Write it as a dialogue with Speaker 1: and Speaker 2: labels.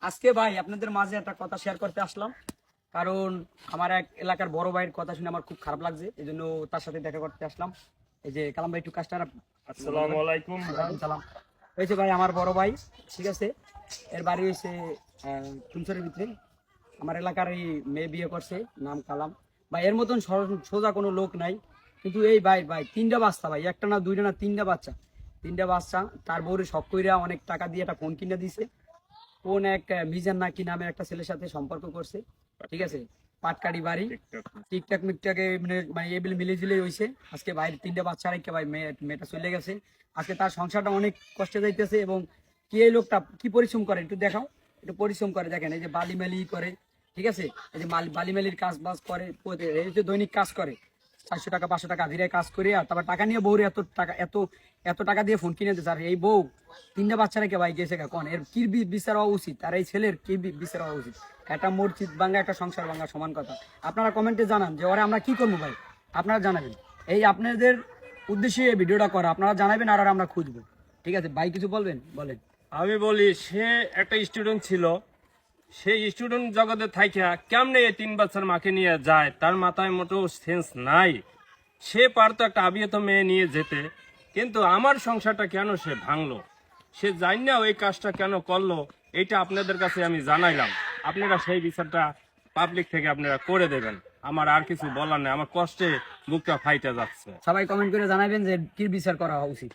Speaker 1: আজকে ভাই আপনাদের মাঝে একটা কথা শেয়ার করতে আসলাম, কারণ আমার এক এলাকার বড় ভাইয়ের কথা শুনে আমার খুব খারাপ লাগছে, এই জন্য তার সাথে দেখা করতে আসলাম। এই যে কালাম ভাই একটু কাজটা
Speaker 2: আসসালামু আলাইকুম।
Speaker 1: সালাম হয়েছে ভাই, আমার বড় ভাই, ঠিক আছে। এর বাড়ি হয়েছে ফুলছড়ির ভিতরে। আমার এলাকার এই মেয়ে বিয়ে করছে, নাম কালাম ভাই। এর মতন সোজা কোনো লোক নাই, কিন্তু এই ভাই ভাই তিনটা বাচ্চা ভাই, একটা না দুইটা না তিনটা বাচ্চা। তার বউরে শখ কইরা অনেক টাকা দিয়ে একটা ফোন কিনে দিছে। কোন এক মিজান নাকি নামে একটা ছেলের সাথে সম্পর্ক করছে, ঠিক আছে। পাটকারি বাড়ি, টিকটাক মিকটাকে মানে মানে এগুলো মিলে ঝিলে হয়েছে। আজকে ভাইয়ের তিনটা বাচ্চা রেখে ভাই মেয়েটা চলে গেছে। আজকে তার সংসারটা অনেক কষ্টে যাইতেছে। এবং কি এই লোকটা কি পরিশ্রম করে একটু দেখাও, একটু পরিশ্রম করে দেখেন। এই যে বালি মেলি করে, ঠিক আছে। এই যে বালি মেলির কাজ বাজ করে, এই যে দৈনিক কাজ করে 400 টাকা 500 টাকা হাজিরায় কাজ করে, আর তারপর টাকা নিয়ে বউরে এত টাকা দিয়ে ফোন কিনে দিচ্ছে। আর এই বউ তিনটা বাচ্চা রেখে ভাই গেছে কোন, এর কি বিচার হওয়া উচিত, আর এই ছেলের কি বিচার হওয়া উচিত? একটা মসজিদ ভাঙ্গা একটা সংসার ভাঙ্গা সমান কথা। আপনারা কমেন্টে জানান যে ওরা আমরা কি করবো ভাই, আপনারা জানাবেন। এই আপনাদের উদ্দেশ্যে এই ভিডিওটা করা, আপনারা জানাবেন আর আমরা খুঁজবো, ঠিক আছে ভাই। কিছু বলবেন, বলেন।
Speaker 2: আমি বলি, সে একটা স্টুডেন্ট ছিল, সেই স্টুডেন্ট জগতে থাইকা কেমনে এই 3 বছর মাকে নিয়ে যায়, তার মাথায় মোটেও সেন্স নাই। সে পারতো একটা আবিয়ত মেয়ে নিয়ে যেতে, কিন্তু আমার সংসারটা কেন সে ভাঙলো, সে জানি না ওই কাজটা কেন করলো। এটা আপনাদের কাছে আমি জানাইলাম, আপনারা সেই বিচারটা পাবলিক থেকে আপনারা করে দেবেন। আমার আর কিছু বলার নেই, আমার কষ্টে বুকটা ফাইটা যাচ্ছে।
Speaker 1: সবাই কমেন্ট করে জানাবেন যে কি বিচার করা উচিত।